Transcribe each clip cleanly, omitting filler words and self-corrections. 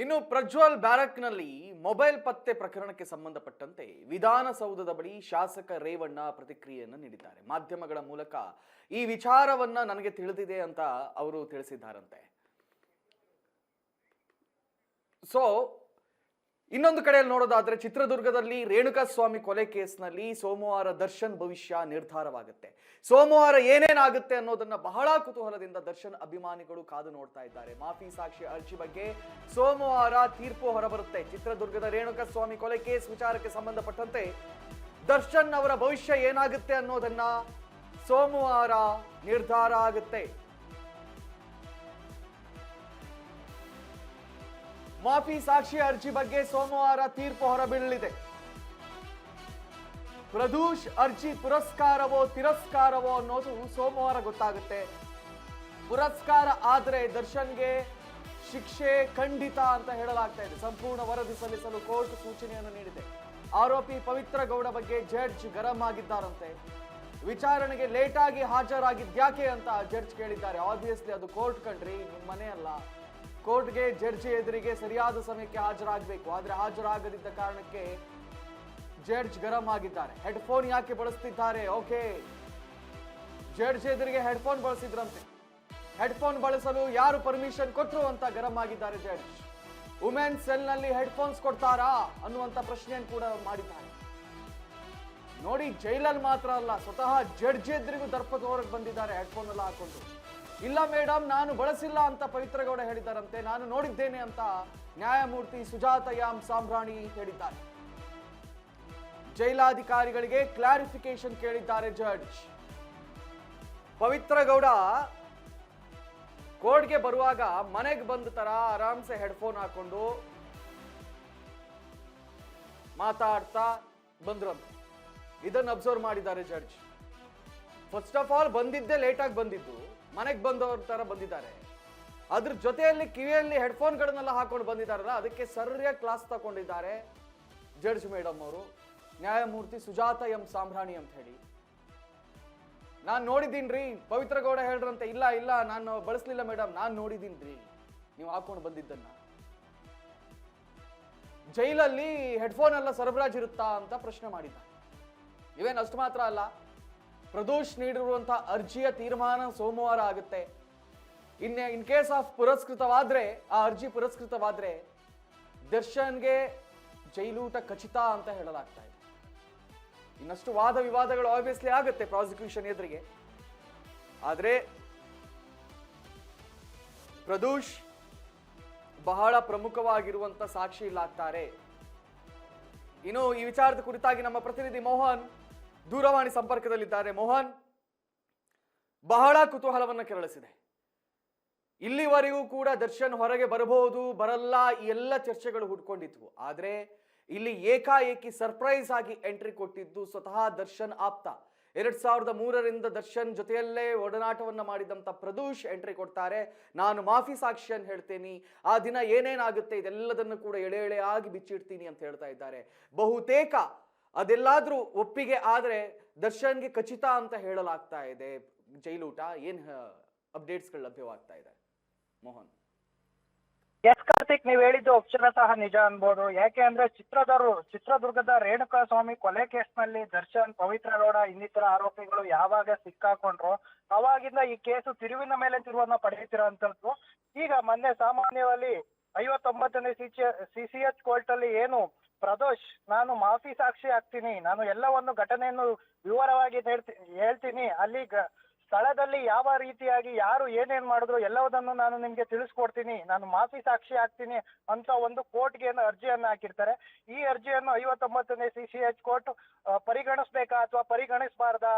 ಇನ್ನು ಪ್ರಜ್ವಲ್ ಬ್ಯಾರಕ್ನಲ್ಲಿ ಮೊಬೈಲ್ ಪತ್ತೆ ಪ್ರಕರಣಕ್ಕೆ ಸಂಬಂಧಪಟ್ಟಂತೆ ವಿಧಾನಸೌಧದ ಬಳಿ ಶಾಸಕ ರೇವಣ್ಣ ಪ್ರತಿಕ್ರಿಯೆಯನ್ನು ನೀಡಿದ್ದಾರೆ. ಮಾಧ್ಯಮಗಳ ಮೂಲಕ ಈ ವಿಚಾರವನ್ನ ನನಗೆ ತಿಳಿದಿದೆ ಅಂತ ಅವರು ತಿಳಿಸಿದ್ದಾರಂತೆ. ಸೊ ಇನ್ನೊಂದು ಕಡೆಯಲ್ಲಿ ನೋಡೋದಾದ್ರೆ ಚಿತ್ರದುರ್ಗದಲ್ಲಿ ರೇಣುಕಾಸ್ವಾಮಿ ಕೊಲೆ ಕೇಸ್ನಲ್ಲಿ ಸೋಮವಾರ ದರ್ಶನ್ ಭವಿಷ್ಯ ನಿರ್ಧಾರವಾಗುತ್ತೆ. ಸೋಮವಾರ ಏನೇನಾಗುತ್ತೆ ಅನ್ನೋದನ್ನ ಬಹಳ ಕುತೂಹಲದಿಂದ ದರ್ಶನ್ ಅಭಿಮಾನಿಗಳು ಕಾದು ನೋಡ್ತಾ ಇದ್ದಾರೆ. ಮಾಫಿ ಸಾಕ್ಷಿ ಅರ್ಜಿ ಬಗ್ಗೆ ಸೋಮವಾರ ತೀರ್ಪು ಹೊರಬರುತ್ತೆ. ಚಿತ್ರದುರ್ಗದ ರೇಣುಕಾಸ್ವಾಮಿ ಕೊಲೆ ಕೇಸ್ ವಿಚಾರಕ್ಕೆ ಸಂಬಂಧಪಟ್ಟಂತೆ ದರ್ಶನ್ ಅವರ ಭವಿಷ್ಯ ಏನಾಗುತ್ತೆ ಅನ್ನೋದನ್ನ ಸೋಮವಾರ ನಿರ್ಧಾರ ಆಗುತ್ತೆ. ಮಾಫಿ ಸಾಕ್ಷಿ ಅರ್ಜಿ ಬಗ್ಗೆ ಸೋಮವಾರ ತೀರ್ಪು ಹೊರಬೀಳಲಿದೆ. ಪ್ರದೂಷ್ ಅರ್ಜಿ ಪುರಸ್ಕಾರವೋ ತಿರಸ್ಕಾರವೋ ಅನ್ನೋದು ಸೋಮವಾರ ಗೊತ್ತಾಗುತ್ತೆ. ಪುರಸ್ಕಾರ ಆದ್ರೆ ದರ್ಶನ್ಗೆ ಶಿಕ್ಷೆ ಖಂಡಿತ ಅಂತ ಹೇಳಲಾಗ್ತಾ ಇದೆ. ಸಂಪೂರ್ಣ ವರದಿ ಸಲ್ಲಿಸಲು ಕೋರ್ಟ್ ಸೂಚನೆಯನ್ನು ನೀಡಿದೆ. ಆರೋಪಿ ಪವಿತ್ರ ಗೌಡ ಬಗ್ಗೆ ಜಡ್ಜ್ ಗರಂ ಆಗಿದ್ದಾರಂತೆ. ವಿಚಾರಣೆಗೆ ಲೇಟ್ ಆಗಿ ಹಾಜರಾಗಿದ್ಯಾಕೆ ಅಂತ ಜಡ್ಜ್ ಕೇಳಿದ್ದಾರೆ. ಆಬ್ವಿಯಸ್ಲಿ ಅದು ಕೋರ್ಟ್ ಕಂಡ್ರಿ, ನಿಮ್ಮ ಮನೆ ಅಲ್ಲ. ಕೋರ್ಟ್ಗೆ ಜಡ್ಜ್ ಎದುರಿಗೆ ಸರಿಯಾದ ಸಮಯಕ್ಕೆ ಹಾಜರಾಗಬೇಕು. ಆದ್ರೆ ಹಾಜರಾಗದಿದ್ದ ಕಾರಣಕ್ಕೆ ಜಡ್ಜ್ ಗರಂ ಆಗಿದ್ದಾರೆ. ಹೆಡ್ಫೋನ್ ಯಾಕೆ ಬಳಸ್ತಿದ್ದಾರೆ? ಓಕೆ, ಜಡ್ಜ್ ಎದುರಿಗೆ ಹೆಡ್ಫೋನ್ ಬಳಸಿದ್ರಂತೆ. ಹೆಡ್ಫೋನ್ ಬಳಸಲು ಯಾರು ಪರ್ಮಿಷನ್ ಕೊಟ್ರು ಅಂತ ಗರಂ ಆಗಿದ್ದಾರೆ ಜಡ್ಜ್. ವುಮೆನ್ ಸೆಲ್ ನಲ್ಲಿ ಹೆಡ್ಫೋನ್ಸ್ ಕೊಡ್ತಾರಾ ಅನ್ನುವಂತ ಪ್ರಶ್ನೆಯನ್ನು ಕೂಡ ಮಾಡಿದ್ದಾರೆ. ನೋಡಿ, ಜೈಲಲ್ಲಿ ಮಾತ್ರ ಅಲ್ಲ, ಸ್ವತಃ ಜಡ್ಜ್ ಎದುರಿಗೂ ದರ್ಪ ತೋರಕ್ಕೆ ಬಂದಿದ್ದಾರೆ ಹೆಡ್ಫೋನ್ ಎಲ್ಲ ಹಾಕೊಂಡು. ಇಲ್ಲ ಮೇಡಮ್, ನಾನು ಬಳಸಿಲ್ಲ ಅಂತ ಪವಿತ್ರ ಗೌಡ ಹೇಳಿದ್ದಾರಂತೆ. ನಾನು ನೋಡಿದ್ದೇನೆ ಅಂತ ನ್ಯಾಯಮೂರ್ತಿ ಸುಜಾತ ಎಂ ಸಾಂಬ್ರಾಣಿ ಹೇಳಿದ್ದಾರೆ. ಜೈಲಾಧಿಕಾರಿಗಳಿಗೆ ಕ್ಲಾರಿಫಿಕೇಶನ್ ಕೇಳಿದ್ದಾರೆ ಜಡ್ಜ್. ಪವಿತ್ರ ಗೌಡ ಕೋರ್ಟ್ಗೆ ಬರುವಾಗ ಮನೆಗೆ ಬಂದ ತರ ಆರಾಮ್ಸೆ ಹೆಡ್ಫೋನ್ ಹಾಕೊಂಡು ಮಾತಾಡ್ತಾ ಬಂದ್ರಂತೆ. ಇದನ್ನು ಅಬ್ಸರ್ವ್ ಮಾಡಿದ್ದಾರೆ ಜಡ್ಜ್. ಫಸ್ಟ್ ಆಫ್ ಆಲ್ ಬಂದಿದ್ದೇ ಲೇಟಾಗಿ ಬಂದಿದ್ದು, ಮನೆಗೆ ಬಂದವ್ರ ತರ ಬಂದಿದ್ದಾರೆ. ಅದ್ರ ಜೊತೆಯಲ್ಲಿ ಕಿವಿಯಲ್ಲಿ ಹೆಡ್ಫೋನ್ಗಳನ್ನೆಲ್ಲ ಹಾಕೊಂಡು ಬಂದಿದ್ದಾರಲ್ಲ, ಅದಕ್ಕೆ ಸರಿಯಾಗಿ ಕ್ಲಾಸ್ ತಗೊಂಡಿದ್ದಾರೆ ಜಡ್ಜ್ ಮೇಡಮ್ ಅವರು. ನ್ಯಾಯಮೂರ್ತಿ ಸುಜಾತ ಎಂ ಸಾಂಬ್ರಾಣಿ ಅಂತ ಹೇಳಿ. ನಾನು ನೋಡಿದ್ದೀನ್ರಿ, ಪವಿತ್ರ ಗೌಡ ಹೇಳ್ರಂತೆ. ಇಲ್ಲ ಇಲ್ಲ, ನಾನು ಬಳಸಲಿಲ್ಲ ಮೇಡಮ್, ನಾನು ನೋಡಿದ್ದೀನ್ರಿ ನೀವು ಹಾಕೊಂಡು ಬಂದಿದ್ದನ್ನ. ಜೈಲಲ್ಲಿ ಹೆಡ್ಫೋನ್ ಎಲ್ಲ ಸರಬರಾಜು ಇರುತ್ತಾ ಅಂತ ಪ್ರಶ್ನೆ ಮಾಡಿದ್ದಾರೆ. ಇವೇನು ಅಷ್ಟು ಮಾತ್ರ ಅಲ್ಲ, ಪ್ರದೋಷ್ ನೀಡಿರುವಂತಹ ಅರ್ಜಿಯ ತೀರ್ಮಾನ ಸೋಮವಾರ ಆಗುತ್ತೆ. ಇನ್ ಕೇಸ್ ಆಫ್ ಪುರಸ್ಕೃತವಾದ್ರೆ, ಆ ಅರ್ಜಿ ಪುರಸ್ಕೃತವಾದ್ರೆ ದರ್ಶನ್ಗೆ ಜೈಲೂಟ ಖಚಿತ ಅಂತ ಹೇಳಲಾಗ್ತಾ ಇದೆ. ಇನ್ನಷ್ಟು ವಾದ ವಿವಾದಗಳು ಆಬ್ವಿಯಸ್ಲಿ ಆಗುತ್ತೆ ಪ್ರಾಸಿಕ್ಯೂಷನ್ ಎದುರಿಗೆ. ಆದ್ರೆ ಪ್ರದೋಷ್ ಬಹಳ ಪ್ರಮುಖವಾಗಿರುವಂತ ಸಾಕ್ಷಿ ಇಲ್ಲಾಗ್ತಾರೆ. ಇನ್ನು ಈ ವಿಚಾರದ ಕುರಿತಾಗಿ ನಮ್ಮ ಪ್ರತಿನಿಧಿ ಮೋಹನ್ ದೂರವಾಣಿ ಸಂಪರ್ಕದಲ್ಲಿದ್ದಾರೆ. ಮೋಹನ್, ಬಹಳ ಕುತೂಹಲವನ್ನ ಕೆರಳಿಸಿದೆ. ಇಲ್ಲಿವರೆಗೂ ಕೂಡ ದರ್ಶನ್ ಹೊರಗೆ ಬರಬಹುದು ಬರಲ್ಲ ಈ ಎಲ್ಲ ಚರ್ಚೆಗಳು ಹುಡ್ಕೊಂಡಿದ್ವು. ಆದ್ರೆ ಇಲ್ಲಿ ಏಕಾಏಕಿ ಸರ್ಪ್ರೈಸ್ ಆಗಿ ಎಂಟ್ರಿ ಕೊಟ್ಟಿದ್ದು ಸ್ವತಃ ದರ್ಶನ್ ಆಪ್ತ. 2003ರಿಂದ ದರ್ಶನ್ ಜೊತೆಯಲ್ಲೇ ಒಡನಾಟವನ್ನ ಮಾಡಿದಂತ ಪ್ರದೂಷ್ ಎಂಟ್ರಿ ಕೊಡ್ತಾರೆ. ನಾನು ಮಾಫಿ ಸಾಕ್ಷಿಯನ್ನು ಹೇಳ್ತೀನಿ, ಆ ದಿನ ಏನೇನಾಗುತ್ತೆ ಇದೆಲ್ಲದನ್ನು ಕೂಡ ಎಳೆ ಎಳೆಯಾಗಿ ಬಿಚ್ಚಿಡ್ತೀನಿ ಅಂತ ಹೇಳ್ತಾ ಇದ್ದಾರೆ. ಬಹುತೇಕ ಅದೆಲ್ಲಾದ್ರೂ ಒಪ್ಪಿಗೆ ಆದ್ರೆ ದರ್ಶನ್ಗೆ ಖಚಿತ ಅಂತ ಹೇಳಲಾಗ್ತಾ ಇದೆ ಜೈಲೂಟ. ಏನ್ ಅಪ್ಡೇಟ್ಸ್ಗಳು ಲಭ್ಯವಾಗ್ತಾ ಇದೆ ಮೋಹನ್? ಎಸ್ ಕಾರ್ತಿಕ್, ನೀವ್ ಹೇಳಿದ್ದು ಅಕ್ಷರಶಃ ನಿಜ ಅನ್ಬೋದು. ಯಾಕೆ ಅಂದ್ರೆ ಚಿತ್ರದುರ್ಗದ ರೇಣುಕಾಸ್ವಾಮಿ ಕೊಲೆ ಕೇಸ್ನಲ್ಲಿ ದರ್ಶನ್, ಪವಿತ್ರ ಗೌಡ ಇನ್ನಿತರ ಆರೋಪಿಗಳು ಯಾವಾಗ ಸಿಕ್ಕಾಕೊಂಡ್ರು ಅವಾಗಿಂದ ಈ ಕೇಸು ತಿರುವಿನ ಮೇಲೆ ತಿರುವನ್ನ ಪಡೆಯುತ್ತಿರುವಂತದ್ದು. ಈಗ ಮೊನ್ನೆ ಸಾಮಾನ್ಯವಾಗಿ 59ನೇ CCH ಕೋರ್ಟ್ ಅಲ್ಲಿ ಏನು ಪ್ರದೋಷ್ ನಾನು ಮಾಫಿ ಸಾಕ್ಷಿ ಆಗ್ತೀನಿ, ನಾನು ಎಲ್ಲವನ್ನು ಘಟನೆಯನ್ನು ವಿವರವಾಗಿ ಹೇಳ್ತೀನಿ, ಅಲ್ಲಿ ಸ್ಥಳದಲ್ಲಿ ಯಾವ ರೀತಿಯಾಗಿ ಯಾರು ಏನೇನ್ ಮಾಡಿದ್ರು ಎಲ್ಲವುದನ್ನು ನಾನು ನಿಮ್ಗೆ ತಿಳಿಸ್ಕೊಡ್ತೀನಿ, ನಾನು ಮಾಫಿ ಸಾಕ್ಷಿ ಆಗ್ತೀನಿ ಅಂತ ಒಂದು ಕೋರ್ಟ್ಗೆ ಅರ್ಜಿಯನ್ನ ಹಾಕಿರ್ತಾರೆ. ಈ ಅರ್ಜಿಯನ್ನು 59ನೇ CCH ಕೋರ್ಟ್ ಪರಿಗಣಿಸ್ಬೇಕಾ ಅಥವಾ ಪರಿಗಣಿಸಬಾರ್ದಾ,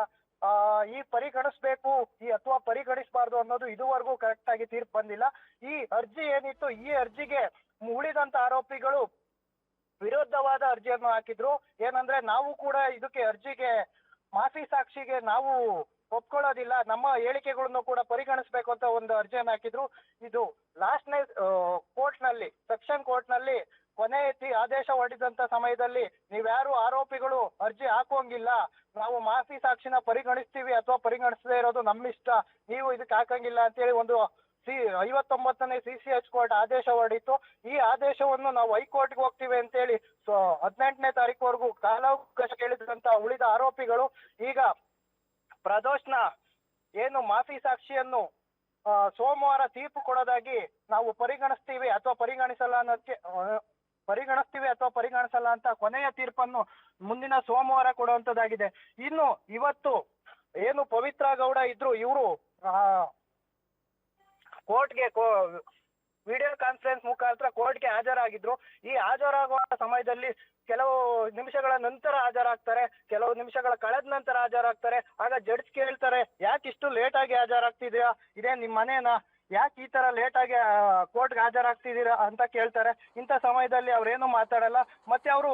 ಈ ಪರಿಗಣಿಸ್ಬೇಕು ಅಥವಾ ಪರಿಗಣಿಸಬಾರ್ದು ಅನ್ನೋದು ಇದುವರೆಗೂ ಕರೆಕ್ಟ್ ಆಗಿ ತೀರ್ಪು ಬಂದಿಲ್ಲ. ಈ ಅರ್ಜಿ ಏನಿತ್ತು, ಈ ಅರ್ಜಿಗೆ ಉಳಿದಂತ ಆರೋಪಿಗಳು ವಿರುದ್ಧವಾದ ಅರ್ಜಿಯನ್ನು ಹಾಕಿದ್ರು. ಏನಂದ್ರೆ ನಾವು ಕೂಡ ಇದಕ್ಕೆ ಅರ್ಜಿಗೆ ಮಾಫಿ ಸಾಕ್ಷಿಗೆ ನಾವು ಒಪ್ಕೊಳ್ಳೋದಿಲ್ಲ, ನಮ್ಮ ಹೇಳಿಕೆಗಳನ್ನು ಕೂಡ ಪರಿಗಣಿಸಬೇಕು ಅಂತ ಒಂದು ಅರ್ಜಿಯನ್ನು ಹಾಕಿದ್ರು. ಇದು ಲಾಸ್ಟ್ನೇ ಕೋರ್ಟ್ ನಲ್ಲಿ, ಸೆಕ್ಷನ್ ಕೋರ್ಟ್ ನಲ್ಲಿ ಕೊನೆ ಎತ್ತಿ ಆದೇಶ ಹೊರಡಿದಂತ ಸಮಯದಲ್ಲಿ ನೀವ್ಯಾರು ಆರೋಪಿಗಳು ಅರ್ಜಿ ಹಾಕೋಂಗಿಲ್ಲ, ನಾವು ಮಾಫಿ ಸಾಕ್ಷಿನ ಪರಿಗಣಿಸ್ತೀವಿ ಅಥವಾ ಪರಿಗಣಿಸದೇ ಇರೋದು ನಮ್ಮ ಇಷ್ಟ, ನೀವು ಇದಕ್ಕೆ ಹಾಕಂಗಿಲ್ಲ ಅಂತೇಳಿ ಒಂದು 59ನೇ CCH ಕೋರ್ಟ್ ಆದೇಶ ಹೊರಡಿತು. ಈ ಆದೇಶವನ್ನು ನಾವು ಹೈಕೋರ್ಟ್ಗೆ ಹೋಗ್ತೀವಿ ಅಂತೇಳಿ 18ನೇ ತಾರೀಕುವರೆಗೂ ಕಾಲಾವಕಾಶ ಕೇಳಿದಂತ ಉಳಿದ ಆರೋಪಿಗಳು ಈಗ ಪ್ರದೋಷ್ನ ಏನು ಮಾಫಿ ಸಾಕ್ಷಿಯನ್ನು ಸೋಮವಾರ ತೀರ್ಪು ಕೊಡೋದಾಗಿ ನಾವು ಪರಿಗಣಿಸ್ತೀವಿ ಅಥವಾ ಪರಿಗಣಿಸಲ್ಲ ಅಂತ ಕೊನೆಯ ತೀರ್ಪನ್ನು ಮುಂದಿನ ಸೋಮವಾರ ಕೊಡುವಂತದ್ದಾಗಿದೆ. ಇನ್ನು ಇವತ್ತು ಏನು ಪವಿತ್ರ ಗೌಡ ಇದ್ರು, ಇವರು ಕೋರ್ಟ್ಗೆ ವಿಡಿಯೋ ಕಾನ್ಫರೆನ್ಸ್ ಮುಖಾಂತರ ಕೋರ್ಟ್ಗೆ ಹಾಜರಾಗಿದ್ರು. ಈ ಹಾಜರಾಗುವ ಸಮಯದಲ್ಲಿ ಕೆಲವು ನಿಮಿಷಗಳ ನಂತರ ಹಾಜರಾಗ್ತಾರೆ, ಕೆಲವು ನಿಮಿಷಗಳ ಕಳೆದ ನಂತರ ಹಾಜರಾಗ್ತಾರೆ. ಆಗ ಜಡ್ಜ್ ಕೇಳ್ತಾರೆ, ಯಾಕೆ ಇಷ್ಟು ಲೇಟ್ ಆಗಿ ಹಾಜರಾಗ್ತಿದ್ದೀರಾ, ಇದೇ ನಿಮ್ ಮನೇನಾ, ಯಾಕೆ ಈ ತರ ಲೇಟ್ ಆಗಿ ಕೋರ್ಟ್ಗೆ ಹಾಜರಾಗ್ತಿದ್ದೀರಾ ಅಂತ ಕೇಳ್ತಾರೆ. ಇಂಥ ಸಮಯದಲ್ಲಿ ಅವ್ರೇನು ಮಾತಾಡಲ್ಲ. ಮತ್ತೆ ಅವರು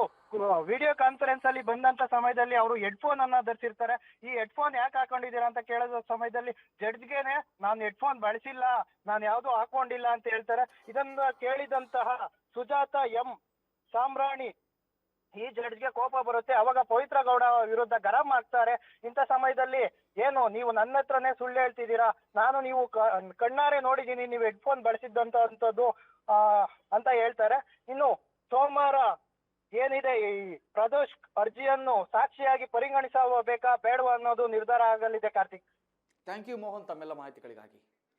ವಿಡಿಯೋ ಕಾನ್ಫರೆನ್ಸ್ ಅಲ್ಲಿ ಬಂದಂತ ಸಮಯದಲ್ಲಿ ಅವರು ಹೆಡ್ಫೋನ್ ಅನ್ನ ಧರಿಸಿರ್ತಾರೆ. ಈ ಹೆಡ್ಫೋನ್ ಯಾಕೆ ಹಾಕೊಂಡಿದ್ದೀರಾ ಅಂತ ಕೇಳಿದ ಸಮಯದಲ್ಲಿ ಜಡ್ಜ್ಗೆನೆ ನಾನು ಹೆಡ್ಫೋನ್ ಬಳಸಿಲ್ಲ, ನಾನು ಯಾವ್ದು ಹಾಕೊಂಡಿಲ್ಲ ಅಂತ ಹೇಳ್ತಾರೆ. ಇದನ್ನ ಕೇಳಿದಂತಹ ಸುಜಾತ ಎಂ ಸಾಮ್ರಾಣಿ ಈ ಜಡ್ಜ್ಗೆ ಕೋಪ ಬರುತ್ತೆ. ಅವಾಗ ಪವಿತ್ರ ಗೌಡ ವಿರುದ್ಧ ಗರಂ ಆಗ್ತಾರೆ. ಇಂಥ ಸಮಯದಲ್ಲಿ ಏನು ನೀವು ನನ್ನ ಹತ್ರನೇ ಸುಳ್ಳು ಹೇಳ್ತಿದ್ದೀರಾ, ನಾನು ನೀವು ಕಣ್ಣಾರೆ ನೋಡಿದ್ದೀನಿ ನೀವು ಹೆಡ್ಫೋನ್ ಬಳಸಿದ್ದಂತದ್ದು ಅಂತ ಹೇಳ್ತಾರೆ. ಇನ್ನು ಸೋಮವಾರ ಏನಿದೆ ಈ ಪ್ರದೋಷ್ ಅರ್ಜಿಯನ್ನು ಸಾಕ್ಷಿಯಾಗಿ ಪರಿಗಣಿಸಬೇಕಾ ಬೇಡವಾ ಅನ್ನೋದು ನಿರ್ಧಾರ ಆಗಲಿದೆ. ಕಾರ್ತಿಕ್, ಥ್ಯಾಂಕ್ ಯು ಮೋಹನ್ ತಮ್ಮೆಲ್ಲ ಮಾಹಿತಿಗಳಿಗಾಗಿ.